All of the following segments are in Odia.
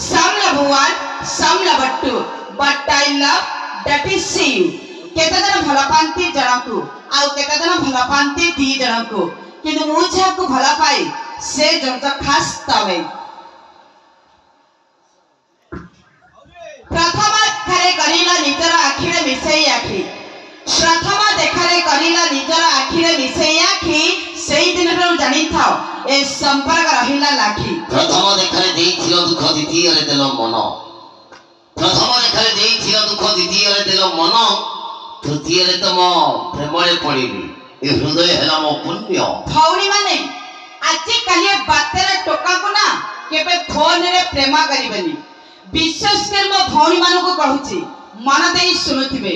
some love one, some love two, but I love that is see you. କେତେ ଜଣ ଭଲ ପାଆନ୍ତି ଜଣକୁ ଆଉ କେତେ ଜଣ ଭଲ ପାଆନ୍ତି ଦି ଜଣକୁ କିନ୍ତୁ ମୁଁ ଯାହାକୁ ଭଲ ପାଏ ସେ ଜଣକ ଖାସ୍ ତମେ। ପ୍ରଥମ ଦେଖାରେ କରିଲା ନିଜର ଆଖିରେ ମିଶେଇ ଆଖି, ପ୍ରଥମ ଦେଖାରେ କରିଲା ନିଜର ଆଖିରେ ମିଶେଇ ଆଖି, ସେଇ ଦିନଠାରୁ ଜାଣିଥାଅ ଏ ସମ୍ପର୍କ ରହିଲା ଲାଖି। ପ୍ରଥମ ଦେଖାରେ ଦେଇଥିଲ ଦୁଃଖ ଦ୍ୱିତୀୟରେ ଦେଲ ମନ, ପ୍ରଥମ ଦେଖାରେ ଦେଇଥିଲ ଦୁଃଖ ଦ୍ୱିତୀୟରେ ଦେଲ ମନ, ତୃତୀୟରେ ତମ ପ୍ରେମରେ ପଡ଼ିଲି ଏ ହୃଦୟ ହେଲା ମୋ ପୁଣ୍ୟ। ଭଉଣୀ ମାନେ ଆଜିକାଲି ବାତ୍ୟାର ଟୋକାକୁ ନା କେବେ ଫୋନରେ ପ୍ରେମ କରିବେନି। ବିଶେଷ କରି ମୋ ଭଉଣୀ ମାନଙ୍କୁ କହୁଛି ମନ ଦେଇ ଶୁଣୁଥିବେ,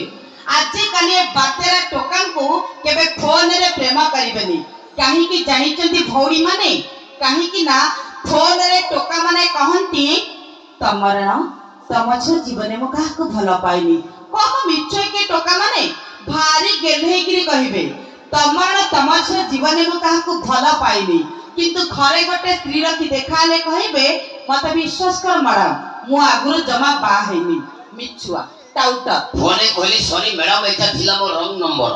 ଆଜିକାଲି ବାତ୍ୟାର ଟୋକାଙ୍କୁ କେବେ ଫୋନରେ ପ୍ରେମ କରିବେନି। କାହିଁକି ଜାଣିଛନ୍ତି ଭଉଣୀ ମାନେ? କାହିଁକି ନା ଫୋନରେ ଟୋକା ମାନେ କହନ୍ତି ତମର ତମ ଝିଅ ଜୀବନରେ ମୁଁ କାହାକୁ ଭଲ ପାଇନି। କଣ ମିଛ କି ଟୋକା ମାନେ ଭାରି ଗେହ୍ଲେଇକିରି କହିବେ ତମର ତମ ଝିଅ ଜୀବନରେ ମୁଁ କାହାକୁ ଭଲ ପାଇନି, କିନ୍ତୁ ଘରେ ଗୋଟେ ସ୍ତ୍ରୀ ରଖି ଦେଖାହେଲେ କହିବେ ମତେ ବିଶ୍ୱାସ କର ମ୍ୟାଡାମ ମୁଁ ଆଗରୁ ଜମା ବାହା ହେଇନି। ମିଛୁଆ ଟାଉଟ। ଫୋନେ କହିଲି ସରି ମ୍ୟାଡାମ ଏଇଟା ଥିଲା ମୋ ରଙ୍ଗ ନମ୍ବର,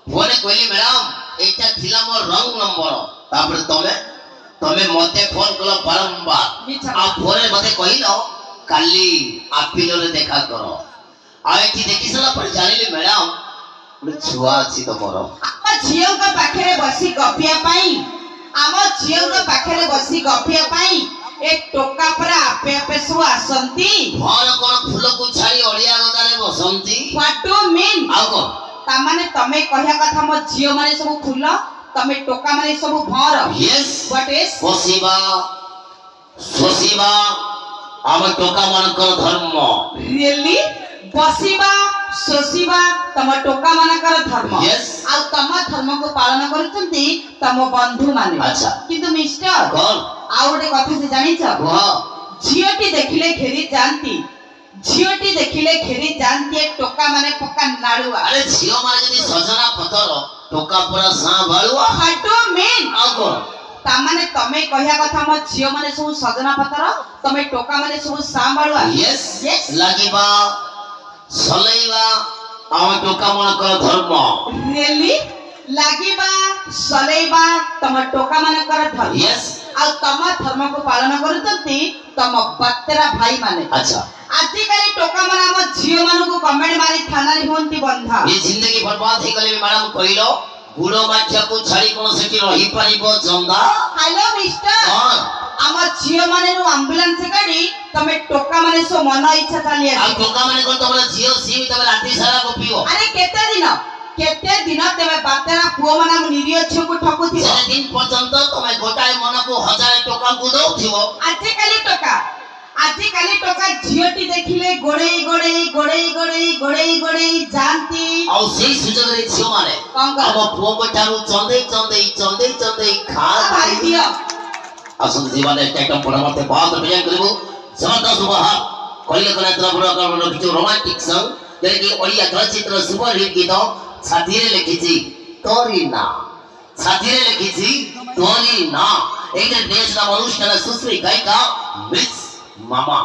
ଫୋନେ କହିଲି ମ୍ୟାଡାମ ଏଇଟା ଥିଲା ମୋ ରଙ୍ଗ ନମ୍ବର, ତାପରେ ତମେ ମତେ ଫୋନ କଲ ବାରମ୍ବାର ଆଉ ଫୋନରେ ମତେ କହିଲ କାଲି ଆପିଲରେ ଦେଖା କର। ଆଉ ଏଠି ଦେଖି ସାରିଲା ପରେ ଜାଣିଲି ମ୍ୟାଡାମ ଗୋଟେ ଛୁଆ ଅଛି ତମର। ଆମ ଝିଅଙ୍କ ପାଖରେ ବସି ଗପିବା ପାଇଁ, ଆମ ଝିଅଙ୍କ ପାଖରେ ବସି ଗପିବା ପାଇଁ ଏ ଟୋକା ପରା ଆପେ ଆପେ ସବୁ ଆସନ୍ତି। ଘର କଣ ଫୁଲକୁ ଛାଡି ଅଳିଆ ଗଦାରେ ବସନ୍ତି? What do you mean? ଆଉ କଣ ତାମାନେ ତମେ କହିବା କଥା ମୋ ଝିଅ ମାନେ ସବୁ ଫୁଲ, ତମେ ଟୋକା ମାନେ ସବୁ ଭଅର। yes What is? ବସିବା ଶୋଷିବା ଆମ ଟୋକା ମାନଙ୍କର ଧର୍ମ। Really? ବସିବା ଶୋଷିବା ତମ ଟୋକା ମାନଙ୍କର ଧର୍ମ। yes ଆଉ ତମ ଧର୍ମକୁ ପାଳନ କରୁଛନ୍ତି ତମ ବନ୍ଧୁ ମାନେ। ଆଚ୍ଛା କିନ୍ତୁ ମିଷ୍ଟର କଣ ଆଉ ଗୋଟେ କଥା ସେ ଜାଣିଛ? କୁହ। ଝିଅଟି ଦେଖିଲେ ଘେରି ଯାଆନ୍ତି, ଝିଅଟି ଦେଖିଲେ ଘେରି ଯାଆନ୍ତି ଏ ଟୋକା ମାନେ ପକା ନାଡୁଆ। ଆରେ ଝିଅ ମାନେ ଯଦି ସଜନା ପଥର ଟୋକା ପୁରା ସାଁ ବାଳୁଆ। What do you mean? ଆଉ କଣ ତାମାନେ ତମେ କହିବା କଥା ମୋ ଝିଅ ମାନେ ସବୁ ସଜନା ପଥର, ତମେ ଟୋକା ମାନେ ସବୁ ସାମ୍ବାଳୁଆ। yes Yes? ଲାଗିବା ସଲେଇବା ଆମ ଟୋକା ମାନଙ୍କର ଧର୍ମ। Really? ଲାଗିବା ସଲେଇବା ତମ ଟୋକା ମାନଙ୍କର ଧର୍ମ। yes ଆଉ ତମ ଧର୍ମକୁ ପାଳନ କରୁଛନ୍ତି ତମ ବାତେରା ଭାଇ ମାନେ। ଆଚ୍ଛା ଆଜିକାଲି ଟୋକା ମାନେ ଆମ ଝିଅ ମାନଙ୍କୁ କମେଣ୍ଟ ମାରି ଥାନାରେ ହୁଅନ୍ତି ବନ୍ଧା। ଏ ଜିନ୍ଦଗି ବର୍ବାଦ ହେଇଗଲେ ବି ମ୍ୟାଡାମ କହିଲ ଗୁଡ଼ ମାଠିଆକୁ ଛାଡି କଣ ସେଠି ରହିପାରିବ ଚନ୍ଦା? ହ୍ୟାଲୋ ମିଷ୍ଟର, କଣ ଆମ ଝିଅ ମାନେ ଆମ୍ବୁଲାନ୍ସ ଗାଡି ତମେ ଟୋକା ମାନେ ସବୁ ମନ ଇଚ୍ଛା ଚାଲି ଆଉ ଆସିବ। ଟୋକା ମାନେ କଣ ତମର ଝିଅ ସିଏ ତମେ ରାତି ସାରା ଗପିବ? ଆରେ କେତେ ଦିନ ତେବେ ବାତେରା ପୁଅ ମାନେ ଆମ ନିରୀହ ଝିଅକୁ ଠକୁଥିବ। ସେ ଦିନ ପର୍ଯ୍ୟନ୍ତ ତମେ ଗୋଟାଏ ମନକୁ 1000 ଟଙ୍କାକୁ ଦଉଥିବ। ଆଜିକାଲି ଟୋକା ଝିଅଟି ଦେଖିଲେ ଗୋଡେଇ ଗୋଡେଇ ଗୋଡେଇ ଗୋଡେଇ ଗୋଡେଇ ଗୋଡେଇ ଯାଆନ୍ତି। ଆଉ ସେଇ ସୁଯୋଗରେ ଝିଅ ମାନେ ଆମ ପୁଅଙ୍କ ଠାରୁ ଚନ୍ଦେଇ ଚନ୍ଦେଇ ଚନ୍ଦେଇ ଚନ୍ଦେଇ ଖାଆନ୍ତି। ଆସନ୍ତୁ ଜୀବନ একটা পরবর্তী बहुत प्रेजेंट करू जबरदस्त उपहार কলিকাতা দ্রবণকরণ কিছু রোমান্টিক সং যেকি ওড়িয়া চলচ্চিত্র সুপার হিট গীত ছাতিরে লিখিছি তোরি না, ছাতিরে লিখিছি তোরি না। এই যে দেশ নাম অনুষ্ঠানে সুশ্রী গায়িকা মিস মামা